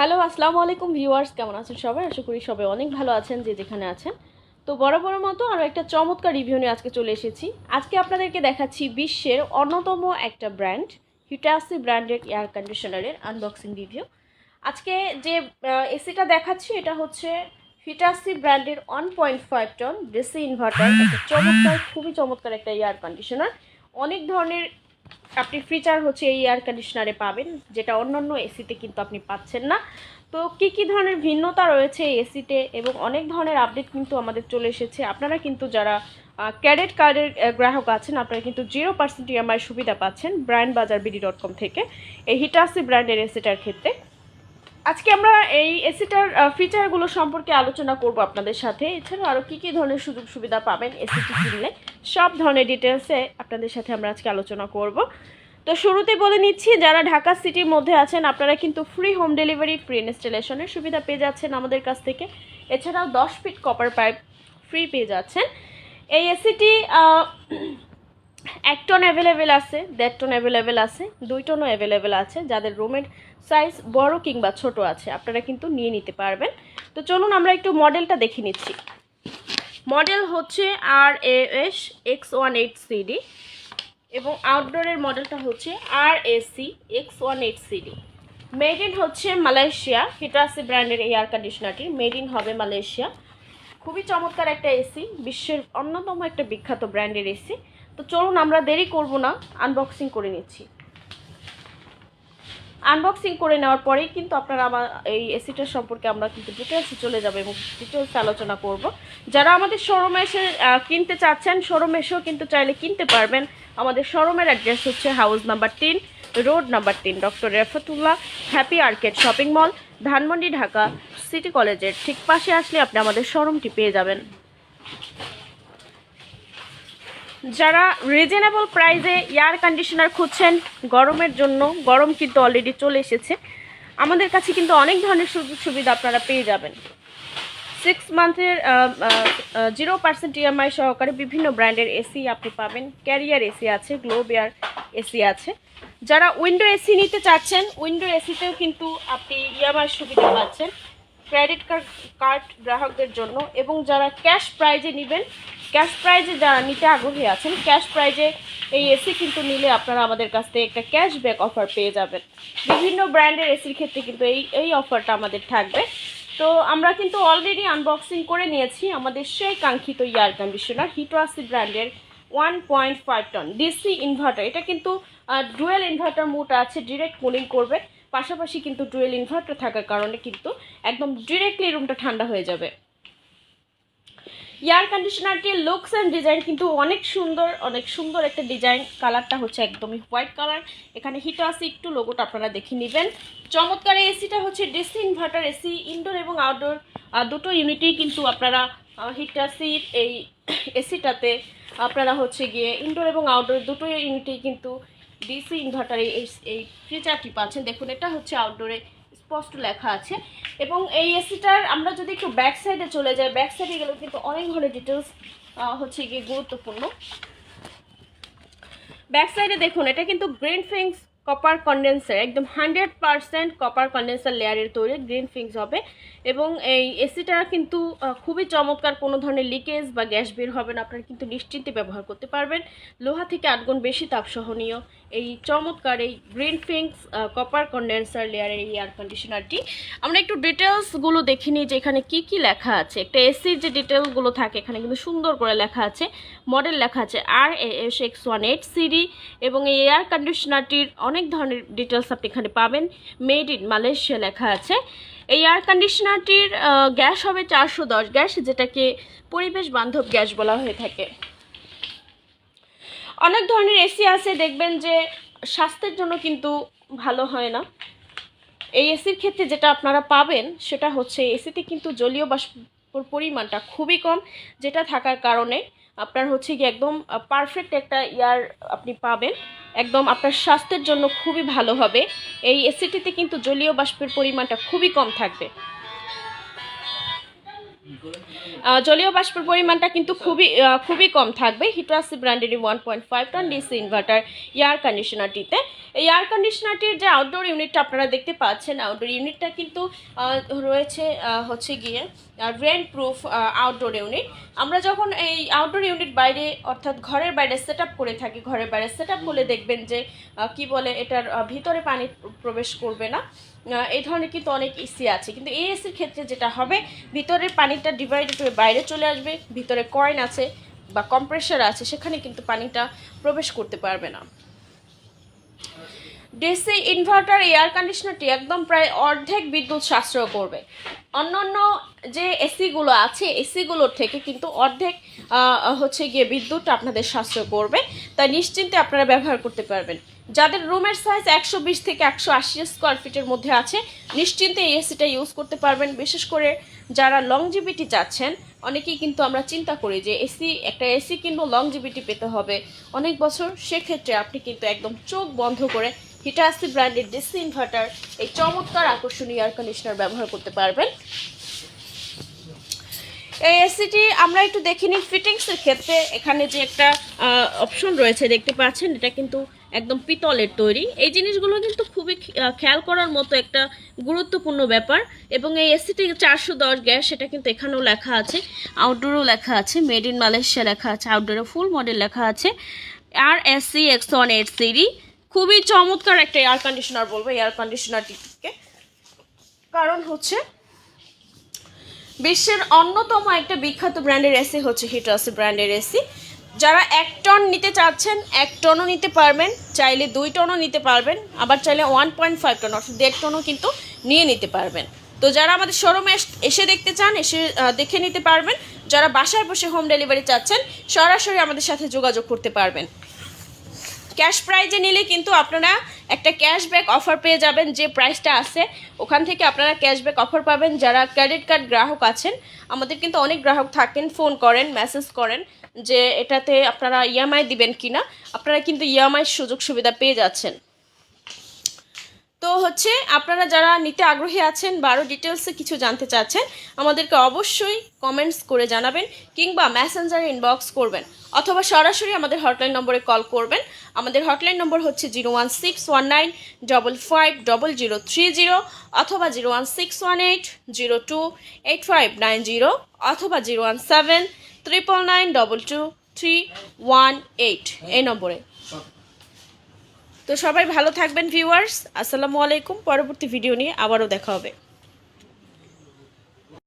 Hello আসসালামু আলাইকুম viewers, কেমন আছেন সবাই? আশা করি সবাই অনেক ভালো আছেন যে যেখানে আছেন। তো বড় মতো আরও একটা চমৎকার রিভিউ নিয়ে আজকে চলে এসেছি। আজকে আপনাদেরকে দেখাচ্ছি বিশ্বের অন্যতম একটা ব্র্যান্ড হিটাচি ব্র্যান্ডের এয়ার কন্ডিশনারের আনবক্সিং রিভিউ। আজকে যে এসিটা দেখাচ্ছি এটা হচ্ছে হিটাচি ব্র্যান্ডের 1.5 টন ডিসি ইনভার্টার, একটা চমৎকার, খুবই চমৎকার একটা এয়ার কন্ডিশনার। অনেক ধরনের আপনি ফিচার হচ্ছে এই এয়ার কন্ডিশনারে পাবেন, যেটা অন্যান্য এসিতে কিন্তু আপনি পাচ্ছেন না। তো কী ধরনের ভিন্নতা রয়েছে এই এসিতে এবং অনেক ধরনের আপডেট কিন্তু আমাদের চলে এসেছে। আপনারা কিন্তু যারা ক্রেডিট কার্ডের গ্রাহক আছেন, আপনারা কিন্তু 0% ইএমআই সুবিধা পাচ্ছেন brandbajar.bd.com থেকে এই হিটাচি ব্র্যান্ডের এসিটার ক্ষেত্রে। আজকে আমরা এই এসিটার ফিচারগুলো সম্পর্কে আলোচনা করব আপনাদের সাথে। এছাড়াও আরও কী ধরনের সুযোগ সুবিধা পাবেন এসিটি কিনলে, সব ধরনের ডিটেলসে আপনাদের সাথে আমরা আজকে আলোচনা করব। তো শুরুতে বলে নিচ্ছি, যারা ঢাকা সিটির মধ্যে আছেন আপনারা কিন্তু ফ্রি হোম ডেলিভারি, ফ্রি ইনস্টলেশনের সুবিধা পেয়ে যাচ্ছেন আমাদের কাছ থেকে। এছাড়াও 10 ফিট কপার পাইপ ফ্রি পেয়ে যাচ্ছেন। এই এসিটি 1 টন অ্যাভেলেবেল আছে, 1.5 টন অ্যাভেলেবেল আছে, 2 টনও অ্যাভেলেবেল আছে। যাদের রুমের সাইজ বড় কিংবা ছোট আছে আপনারা কিন্তু নিয়ে নিতে পারবেন। তো চলুন আমরা একটু মডেলটা দেখে নিচ্ছি। মডেল হচ্ছে RAS-X18CD এবং আউটডোরের মডেলটা হচ্ছে RAC-X18CD। মেড ইন হচ্ছে মালয়েশিয়া। হিটাচি ব্র্যান্ডের এয়ার কন্ডিশনারটি মেড ইন হবে মালয়েশিয়া। খুবই চমৎকার একটা এসি, বিশ্বের অন্যতম একটা বিখ্যাত ব্র্যান্ডের এসি। তো চলুন আমরা দেরি করব না, আনবক্সিং করে নিচ্ছি। আনবক্সিং করে নেওয়ার পরেই কিন্তু আপনারা আমার এই এসিটার সম্পর্কে আমরা কিন্তু ডিটেলসে চলে যাব এবং ডিটেলসে আলোচনা করব। যারা আমাদের শোরুমে এসে কিনতে চাচ্ছেন, শোরুমে এসেও কিন্তু চাইলে কিনতে পারবেন। আমাদের শোরুমের অ্যাড্রেস হচ্ছে house number 3, road number 3, doctor Refatullah happy arcade shopping mall, Dhanmondi, Dhaka city কলেজের ঠিক পাশে আসলে আপনি আমাদের শোরুমটি পেয়ে যাবেন। যারা রিজনেবল প্রাইসে এয়ার কন্ডিশনার খুঁজছেন গরমের জন্য, গরম কিন্তু অলরেডি চলে এসেছে, আমাদের কাছে কিন্তু অনেক ধরনের সুযোগ সুবিধা আপনারা পেয়ে যাবেন। 6 মান্থের 0% ইএমআই সহকারে বিভিন্ন ব্র্যান্ডের এসি আপনি পাবেন। ক্যারিয়ার এসি আছে, গ্লোব এয়ার এসি আছে। যারা উইন্ডো এসি নিতে চাচ্ছেন, উইন্ডো এসিতেও কিন্তু আপনি ইএমআই সুবিধা পাচ্ছেন ক্রেডিট কার্ড গ্রাহকদের জন্য। এবং যারা ক্যাশ প্রাইজে নেবেন, ক্যাশ প্রাইজে যারা নিতে আগ্রহী আছেন, ক্যাশ প্রাইজে এই এসি কিন্তু নিলে আপনারা আমাদের কাছ থেকে একটা ক্যাশব্যাক অফার পেয়ে যাবেন। বিভিন্ন ব্র্যান্ডের এসির ক্ষেত্রে কিন্তু এই অফারটা আমাদের থাকবে। তো আমরা কিন্তু অলরেডি আনবক্সিং করে নিয়েছি আমাদের সেই কাঙ্ক্ষিত এয়ার কন্ডিশনার হিটাচি ব্র্যান্ডের 1.5 টন ডিসি ইনভার্টার। এটা কিন্তু ডুয়েল ইনভার্টার মোড আছে, ডিরেক্ট কুলিং করবে। পাশাপাশি কিন্তু ডুয়েল ইনভার্টার থাকার কারণে কিন্তু একদম ডিরেক্টলি রুমটা ঠান্ডা হয়ে যাবে। এয়ার কন্ডিশনারটির লুকস অ্যান্ড ডিজাইন কিন্তু অনেক সুন্দর একটা ডিজাইন। কালারটা হচ্ছে একদমই হোয়াইট কালার। এখানে হিটাচি একটু লোগোটা আপনারা দেখে নেবেন। চমৎকার এই এসিটা হচ্ছে ডিসি ইনভার্টার এসি। ইনডোর এবং আউটডোর দুটো ইউনিটেই কিন্তু আপনারা হিটাচির এই এসিটাতে আপনারা হচ্ছে গিয়ে ইনডোর এবং আউটডোর দুটো ইউনিটেই কিন্তু ডিসি ইনভার্টার এই ফিচারটি পাচ্ছেন। দেখুন, এটা হচ্ছে আউটডোরে স্পষ্ট লেখা আছে। এবং এই এসিটার আমরা যদি একটু ব্যাক সাইডে চলে যাই, ব্যাক সাইডে গেলেও কিন্তু অনেক ধরনের ডিটেলস হচ্ছে গিয়ে গুরুত্বপূর্ণ। ব্যাক সাইডে দেখুন, এটা কিন্তু গ্রিন ফিংস কপার কন্ডেন্সার, একদম 100% কপার কন্ডেন্সার লেয়ারের তৈরি গ্রিন ফিংস হবে। এবং এই এসিটা কিন্তু খুবই চমৎকার, কোনো ধরনের লিকেজ বা গ্যাস বের হবে না, আপনারা কিন্তু নিশ্চিন্তে ব্যবহার করতে পারবেন। লোহা থেকে 8 গুণ বেশি তাপ সহনীয় এই চমৎকার এই গ্রিন ফিংস কপার কন্ডেন্সার লেয়ারের এই এয়ার কন্ডিশনারটি। আমরা একটু ডিটেলসগুলো দেখে নিই যে এখানে কী লেখা আছে। একটা এসির যে ডিটেলসগুলো থাকে এখানে কিন্তু সুন্দর করে লেখা আছে, মডেল লেখা আছে RAS-X18CD। এবং এই এয়ার কন্ডিশনারটির অনেক ধরনের ডিটেলস আপনি এখানে পাবেন। মেড ইন মালয়েশিয়া লেখা আছে। এই এয়ার কন্ডিশনারটির গ্যাস হবে 410 গ্যাস, যেটাকে পরিবেশ বান্ধব গ্যাস বলা হয়ে থাকে। অনেক ধরনের এসি আছে, দেখবেন যে স্বাস্থ্যের জন্য কিন্তু ভালো হয় না। এই এসির ক্ষেত্রে যেটা আপনারা পাবেন সেটা হচ্ছে এসিতে কিন্তু জলীয় বাষ্পর পরিমাণটা খুবই কম, যেটা থাকার কারণে আপনার হচ্ছে কি একদম পারফেক্ট একটা এয়ার আপনি পাবেন। একদম আপনার স্বাস্থ্যের জন্য খুবই ভালো হবে। এই এসিটিতে কিন্তু জলীয় বাষ্পের পরিমাণটা খুবই কম থাকবে। জলীয় বাষ্পের পরিমাণটা কিন্তু খুবই কম থাকবে হিটাচি ব্র্যান্ডের 1.5 টন ডিসি ইনভার্টার এয়ার কন্ডিশনারটিতে। এই এয়ার কন্ডিশনারটির যে আউটডোর ইউনিটটা আপনারা দেখতে পাচ্ছেন, আউটডোর ইউনিটটা কিন্তু রয়েছে হচ্ছে গিয়ে রেন প্রুফ আউটডোর ইউনিট। আমরা যখন এই আউটডোর ইউনিট বাইরে অর্থাৎ ঘরের বাইরে সেট আপ করে থাকি, ঘরের বাইরে সেট আপ করলে দেখবেন যে কি বলে এটার ভিতরে পানি প্রবেশ করবে না, এই ধরনের কিন্তু অনেক এসি আছে। কিন্তু এই এসির ক্ষেত্রে যেটা হবে, ভিতরের পানিটা ডিভাইডেড হয়ে বাইরে চলে আসবে, ভিতরে কয়েন আছে বা কম্প্রেসার আছে, সেখানে কিন্তু পানিটা প্রবেশ করতে পারবে না। ডিসি ইনভার্টার এয়ার কন্ডিশনারটি একদম প্রায় অর্ধেক বিদ্যুৎ সাশ্রয় করবে। অন্যান্য যে এসিগুলো আছে এসিগুলোর থেকে কিন্তু অর্ধেক হচ্ছে গিয়ে বিদ্যুৎ আপনাদের সাশ্রয় করবে, তাই নিশ্চিন্তে আপনারা ব্যবহার করতে পারবেন। যাদের রুমের সাইজ 120 থেকে 180 স্কোয়ার ফিটের মধ্যে আছে, নিশ্চিন্তে এই এসিটা ইউজ করতে পারবেন। বিশেষ করে যারা লংজিভিটি চাচ্ছেন, অনেকেই কিন্তু আমরা চিন্তা করি যে একটা এসি কিনবো, লংজিভিটি পেতে হবে অনেক বছর, সেক্ষেত্রে আপনি কিন্তু একদম চোখ বন্ধ করে হিটাচি ব্র্যান্ডের ডিসি ইনভার্টার এই চমৎকার আকর্ষণীয় এয়ার কন্ডিশনার ব্যবহার করতে পারবেন। এই এসিটি আমরা একটু দেখে নিই ফিটিংসের ক্ষেত্রে। এখানে যে একটা অপশন রয়েছে দেখতে পাচ্ছেন, এটা কিন্তু একদম পিতলের তৈরি। এই জিনিসগুলো কিন্তু খুবই খেয়াল করার মতো একটা গুরুত্বপূর্ণ ব্যাপার। এবং এই এসিটি 410 গ্যাস, সেটা কিন্তু এখানেও লেখা আছে, আউটডোরেও লেখা আছে, মেড ইন মালয়েশিয়া লেখা আছে, আউটডোরে ফুল মডেল লেখা আছে RAS-X18CD। খুবই চমৎকার একটা এয়ার কন্ডিশনার বলবো এয়ার কন্ডিশনারটিকে, কারণ হচ্ছে বিশ্বের অন্যতম একটা বিখ্যাত ব্র্যান্ডের এসি হচ্ছে হিটাচি ব্র্যান্ডের এসি। যারা 1 টন নিতে চাচ্ছেন 1 টনও নিতে পারবেন, চাইলে 2 টনও নিতে পারবেন, আবার চাইলে 1.5 টন অর্থাৎ 1.5 টনও কিন্তু নিয়ে নিতে পারবেন। তো যারা আমাদের শোরুমে এসে দেখতে চান, এসে দেখে নিতে পারবেন। যারা বাসায় বসে হোম ডেলিভারি চাচ্ছেন, সরাসরি আমাদের সাথে যোগাযোগ করতে পারবেন। ক্যাশ প্রাইজে নিলে কিন্তু আপনারা একটা ক্যাশব্যাক অফার পেয়ে যাবেন। যে প্রাইসটা আছে ওখান থেকে আপনারা ক্যাশব্যাক অফার পাবেন। যারা ক্রেডিট কার্ড গ্রাহক আছেন, আমাদের কিন্তু অনেক গ্রাহক থাকেন, ফোন করেন, মেসেজ করেন যে এটাতে আপনারা ইএমআই দিবেন কিনা, আপনারা কিন্তু ইএমআই সুযোগ সুবিধা পেয়ে যাচ্ছেন। তো হচ্ছে আপনারা যারা নিতে আগ্রহী আছেন বা আরও ডিটেলসে কিছু জানতে চাচ্ছেন, আমাদেরকে অবশ্যই কমেন্টস করে জানাবেন কিংবা মেসেঞ্জারে ইনবক্স করবেন, অথবা সরাসরি আমাদের হটলাইন নম্বরে কল করবেন। আমাদের হটলাইন নম্বর হচ্ছে 01619550030 অথবা 01618028590 অথবা 01799922318 এই নম্বরে। তো সবাই ভালো থাকবেন ভিউয়ার্স, আসসালামু আলাইকুম। পরবর্তী ভিডিও নিয়ে আবারও দেখা হবে।